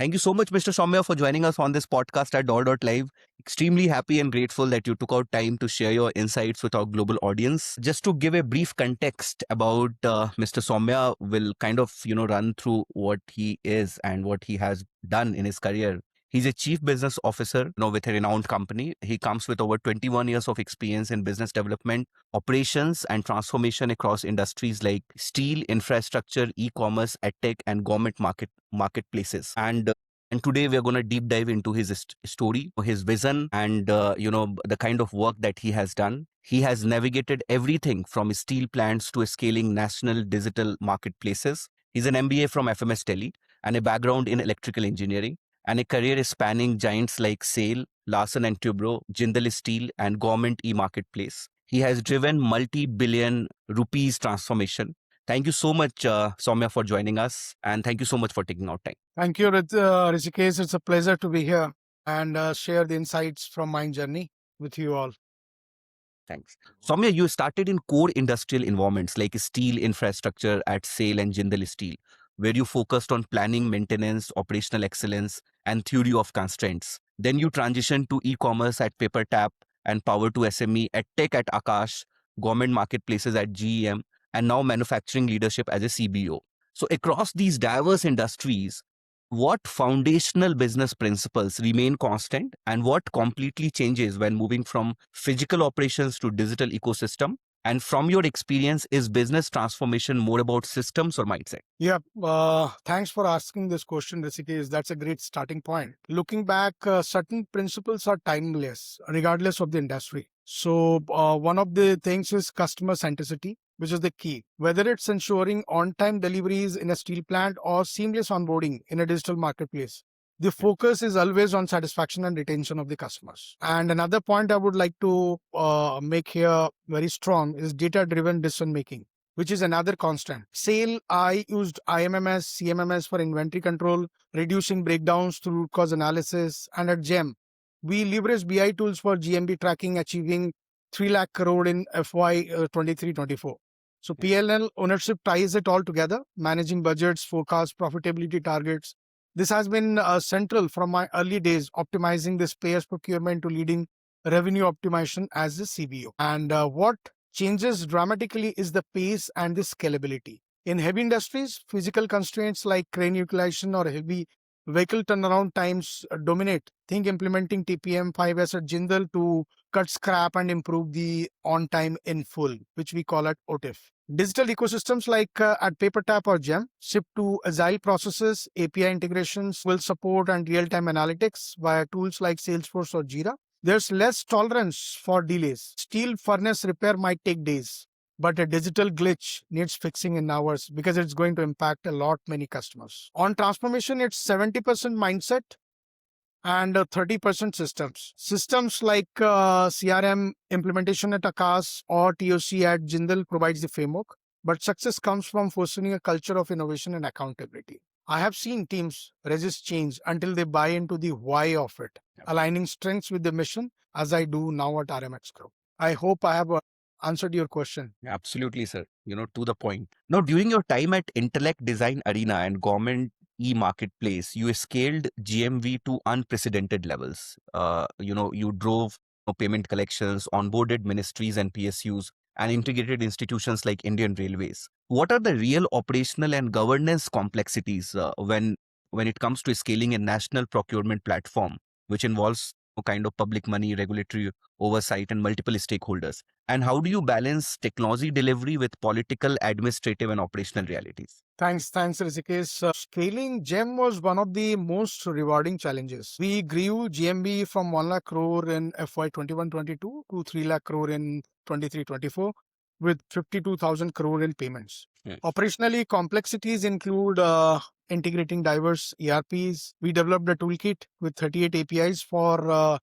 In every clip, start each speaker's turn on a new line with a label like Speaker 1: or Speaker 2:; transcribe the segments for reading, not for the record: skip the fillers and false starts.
Speaker 1: Thank you so much, Mr. Saumya, for joining us on this podcast at Dawdle.live. Extremely happy and grateful that you took out time to share your insights with our global audience. Just to give a brief context about Mr. Saumya, will kind of run through what he is and what he has done in his career. He's a chief business officer, with a renowned company. He comes with over 21 years of experience in business development, operations, and transformation across industries like steel, infrastructure, e-commerce, edtech, and government marketplaces. And today we are going to deep dive into his story, his vision, and the kind of work that he has done. He has navigated everything from steel plants to scaling national digital marketplaces. He's an MBA from FMS Delhi and a background in electrical engineering and a career spanning giants like SAIL, Larsen and Toubro, Jindal Steel, and government e-marketplace. He has driven multi-billion rupees transformation. Thank you so much, Saumya, for joining us, and thank you so much for taking out time.
Speaker 2: Thank you, Rishikesh. It's a pleasure to be here and share the insights from my journey with you all.
Speaker 1: Thanks. Saumya, you started in core industrial environments like steel infrastructure at SAIL and Jindal Steel, where you focused on planning, maintenance, operational excellence, and theory of constraints. Then you transitioned to e-commerce at Peppertap and power to SME at tech at Aakash, government marketplaces at GEM, and now manufacturing leadership as a CBO. So across these diverse industries, what foundational business principles remain constant and what completely changes when moving from physical operations to digital ecosystem? And from your experience, is business transformation more about systems or mindset?
Speaker 2: Yeah, thanks for asking this question, Rishikesh. That's a great starting point. Looking back, certain principles are timeless, regardless of the industry. So, one of the things is customer centricity, which is the key. Whether it's ensuring on-time deliveries in a steel plant or seamless onboarding in a digital marketplace, the focus is always on satisfaction and retention of the customers. And another point I would like to make here very strong is data-driven decision making, which is another constant. SAIL, I used IMMS, CMMS for inventory control, reducing breakdowns through root cause analysis. And at GEM, we leverage BI tools for GMB tracking, achieving 3 lakh crore in FY 23-24. So PLL ownership ties it all together, managing budgets, forecasts, profitability targets. This has been central from my early days, optimizing the spares procurement to leading revenue optimization as the CBO. And what changes dramatically is the pace and the scalability. In heavy industries, physical constraints like crane utilization or heavy vehicle turnaround times dominate. Think implementing TPM 5S at Jindal to cut scrap and improve the on time in full, which we call it OTIF. Digital ecosystems like at Peppertap or GEM shift to agile processes, API integrations will support and real-time analytics via tools like Salesforce or Jira. There's less tolerance for delays. Steel furnace repair might take days, but a digital glitch needs fixing in hours because it's going to impact a lot many customers. On transformation, it's 70% mindset and 30% systems. Systems like CRM implementation at Aakash or TOC at Jindal provides the framework, but success comes from fostering a culture of innovation and accountability. I have seen teams resist change until they buy into the why of it, aligning strengths with the mission, as I do now at RMX Group. I hope I have answered your question.
Speaker 1: Absolutely, sir. To the point. Now, during your time at Intellect Design Arena and Government e-marketplace, you scaled GMV to unprecedented levels. You drove payment collections, onboarded ministries and PSUs, and integrated institutions like Indian Railways. What are the real operational and governance complexities when it comes to scaling a national procurement platform, which involves kind of public money, regulatory oversight, and multiple stakeholders? And how do you balance technology delivery with political, administrative, and operational realities?
Speaker 2: Thanks, Rishikesh. Scaling GEM was one of the most rewarding challenges. We grew GMB from 1 lakh crore in FY 21-22 to 3 lakh crore in 23-24 with 52,000 crore in payments. Operationally, complexities include integrating diverse ERPs. We developed a toolkit with 38 APIs for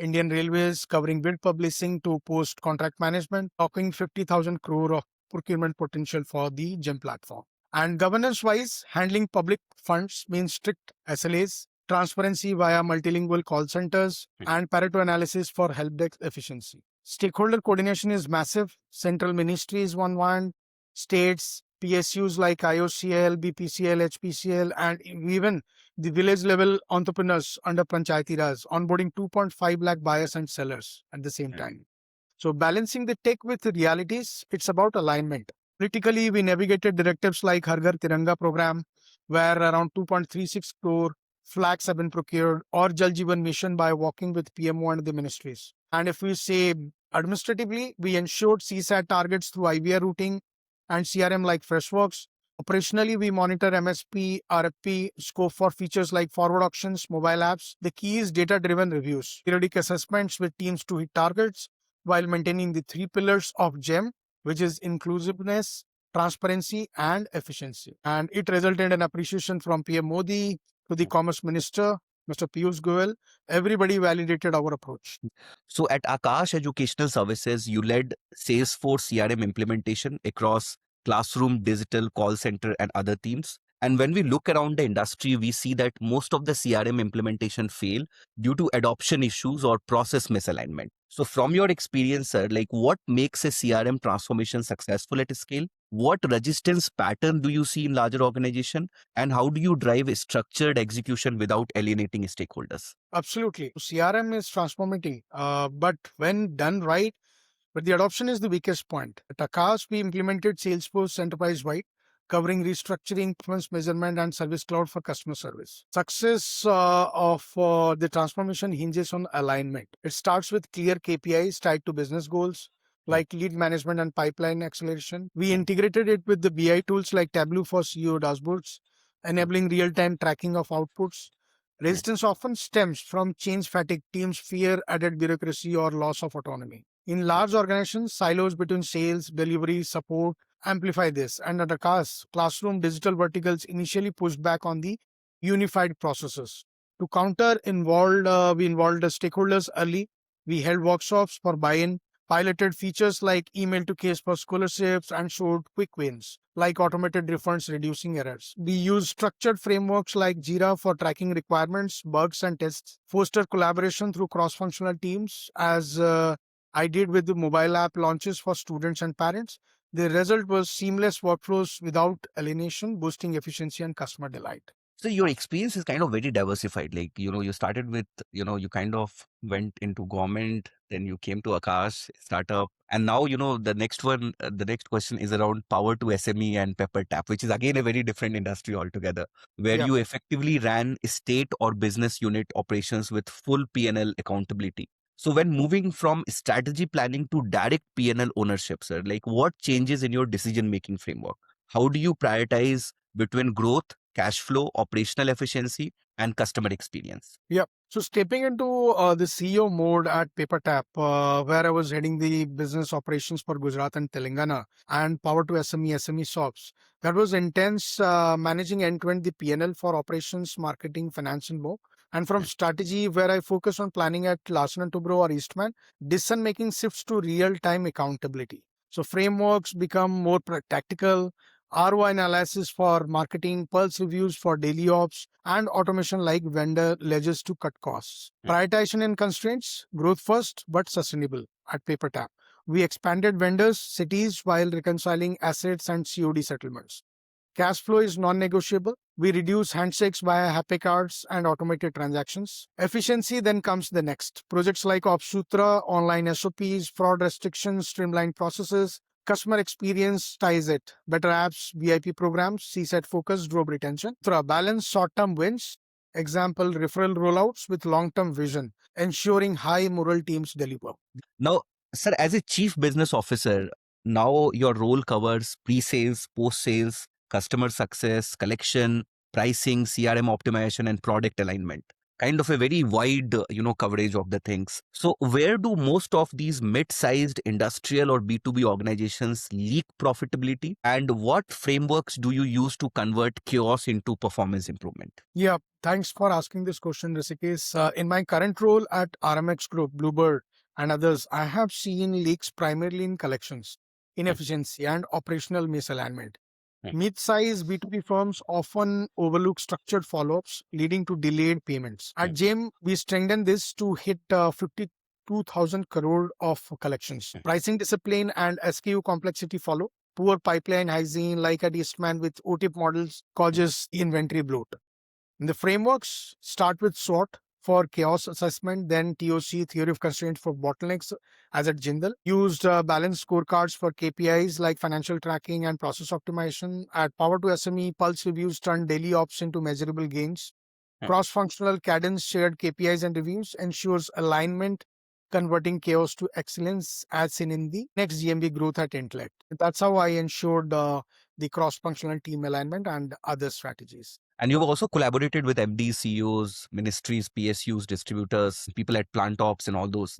Speaker 2: Indian Railways, covering bid publishing to post contract management, talking 50,000 crore of procurement potential for the GEM platform. And governance-wise, handling public funds means strict SLAs, transparency via multilingual call centers, and Pareto analysis for help desk efficiency. Stakeholder coordination is massive. Central ministries on one, states, PSUs like IOCL, BPCL, HPCL, and even the village level entrepreneurs under Panchayati Raj, onboarding 2.5 lakh buyers and sellers at the same time. So balancing the tech with the realities, it's about alignment. Politically, we navigated directives like Har Ghar Tiranga program, where around 2.36 crore flags have been procured, or Jal Jeevan Mission by working with PMO and the ministries. And if we say administratively, we ensured CSAT targets through IVR routing and CRM like Freshworks. Operationally, we monitor MSP, RFP, scope for features like forward auctions, mobile apps. The key is data-driven reviews, periodic assessments with teams to hit targets, while maintaining the three pillars of GEM, which is inclusiveness, transparency, and efficiency. And it resulted in appreciation from PM Modi to the Commerce Minister, Mr. Piyush Goyal. Everybody validated our approach.
Speaker 1: So at Aakash Educational Services, you led Salesforce CRM implementation across classroom, digital, call center, and other teams. And when we look around the industry, we see that most of the CRM implementation fail due to adoption issues or process misalignment. So from your experience, sir, like what makes a CRM transformation successful at scale? What resistance pattern do you see in larger organization? And how do you drive a structured execution without alienating stakeholders?
Speaker 2: Absolutely. CRM is transformative, but when done right, but the adoption is the weakest point. At Aakash, we implemented Salesforce enterprise-wide, covering restructuring, performance measurement, and Service Cloud for customer service. Success of the transformation hinges on alignment. It starts with clear KPIs tied to business goals, like lead management and pipeline acceleration. We integrated it with the BI tools like Tableau for CEO dashboards, enabling real-time tracking of outputs. Resistance often stems from change fatigue, teams fear added bureaucracy or loss of autonomy. In large organizations, silos between sales, delivery, support amplify this. And at Aakash, classroom digital verticals initially pushed back on the unified processes. To counter we involved the stakeholders early. We held workshops for buy-in, piloted features like email to case for scholarships, and showed quick wins like automated refunds reducing errors. We use structured frameworks like Jira for tracking requirements, bugs, and tests, foster collaboration through cross-functional teams as I did with the mobile app launches for students and parents. The result was seamless workflows without alienation, boosting efficiency and customer delight.
Speaker 1: So your experience is kind of very diversified. Like, you started with, you kind of went into government, then you came to Akash, startup. And now, the next one, the next question is around power to SME and Peppertap, which is again a very different industry altogether, where
Speaker 2: Yeah.
Speaker 1: you effectively ran state or business unit operations with full P&L accountability. So when moving from strategy planning to direct P&L ownership, sir, like what changes in your decision-making framework? How do you prioritize between growth, cash flow, operational efficiency, and customer experience?
Speaker 2: Yeah. So stepping into the CEO mode at Peppertap, where I was heading the business operations for Gujarat and Telangana and power to SME shops, that was intense, managing end-to-end the P&L for operations, marketing, finance, and more. And from strategy, where I focus on planning at Larsen and Toubro or Eastman, decision-making shifts to real-time accountability. So frameworks become more tactical, ROI analysis for marketing, pulse reviews for daily ops, and automation like vendor ledgers to cut costs. Prioritization and constraints, growth first but sustainable at Peppertap. We expanded vendors, cities while reconciling assets and COD settlements. Cash flow is non-negotiable. We reduce handshakes via happy cards and automated transactions. Efficiency then comes the next. Projects like Opsutra, online SOPs, fraud restrictions, streamlined processes, customer experience ties it. Better apps, VIP programs, CSAT focus drove retention. Through a balanced short-term wins, example referral rollouts with long-term vision, ensuring high moral teams deliver.
Speaker 1: Now, sir, as a chief business officer, now your role covers pre-sales, post-sales, customer success, collection, pricing, CRM optimization, and product alignment. Kind of a very wide, coverage of the things. So where do most of these mid-sized industrial or B2B organizations leak profitability? And what frameworks do you use to convert chaos into performance improvement?
Speaker 2: Yeah, thanks for asking this question, Rishikesh. In my current role at RMX Group, Bluebird, and others, I have seen leaks primarily in collections, inefficiency, and operational misalignment. Mid-size B2B firms often overlook structured follow-ups, leading to delayed payments. At GEM, we strengthened this to hit 52,000 crore of collections. Pricing discipline and SKU complexity follow. poor pipeline hygiene, like at Eastman with OTIP models, causes inventory bloat. The frameworks start with SWOT for chaos assessment, then TOC, theory of constraints for bottlenecks, as at Jindal. Used balanced scorecards for KPIs like financial tracking and process optimization. At Power to SME, pulse reviews turn daily ops into measurable gains. Cross-functional cadence shared KPIs and reviews ensures alignment, converting chaos to excellence, as seen in the next GMB growth at Intellect. That's how I ensured the cross-functional team alignment and other strategies.
Speaker 1: And you've also collaborated with MDs, CEOs, ministries, PSUs, distributors, people at plant ops and all those.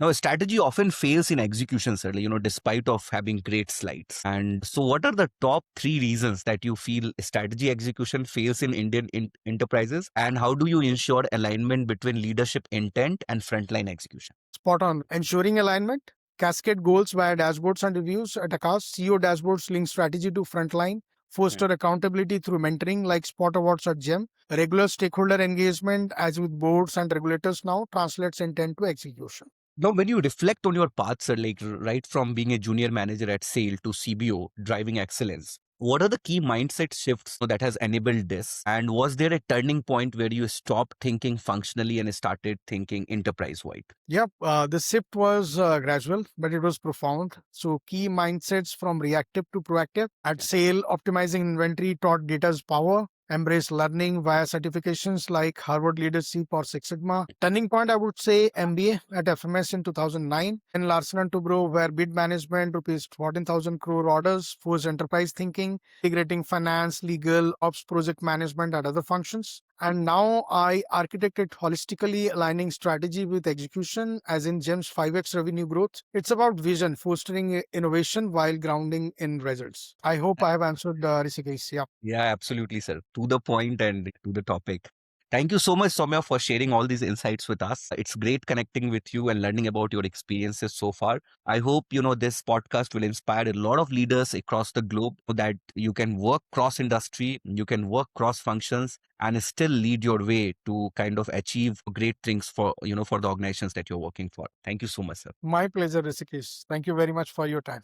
Speaker 1: Now, a strategy often fails in execution, certainly, despite of having great slides. And so what are the top three reasons that you feel strategy execution fails in Indian enterprises? And how do you ensure alignment between leadership intent and frontline execution?
Speaker 2: Spot on. Ensuring alignment, cascade goals via dashboards and reviews at Aakash. CEO dashboards link strategy to frontline, foster accountability through mentoring like Spot Awards or GEM. Regular stakeholder engagement, as with boards and regulators now, translates intent to execution.
Speaker 1: Now, when you reflect on your path, sir, like right from being a junior manager at SAIL to CBO, driving excellence, what are the key mindset shifts that has enabled this? And was there a turning point where you stopped thinking functionally and started thinking enterprise-wide?
Speaker 2: Yep, the shift was gradual, but it was profound. So, key mindsets from reactive to proactive. At SAIL, optimizing inventory taught data's power, embrace learning via certifications like Harvard Leadership or Six Sigma. Turning point, I would say MBA at FMS in 2009. In Larsen and Toubro, where bid management, rupees 14,000 crore orders, forced enterprise thinking, integrating finance, legal, ops, project management, and other functions. And now I architect it holistically, aligning strategy with execution, as in GEM's 5x revenue growth. It's about vision, fostering innovation while grounding in results. I hope I have answered Rishikesh. Yeah.
Speaker 1: Yeah, absolutely, sir. To the point and to the topic. Thank you so much, Soumya, for sharing all these insights with us. It's great connecting with you and learning about your experiences so far. I hope, this podcast will inspire a lot of leaders across the globe so that you can work cross industry, you can work cross functions and still lead your way to kind of achieve great things for, for the organizations that you're working for. Thank you so much, sir.
Speaker 2: My pleasure, Rishikesh. Thank you very much for your time.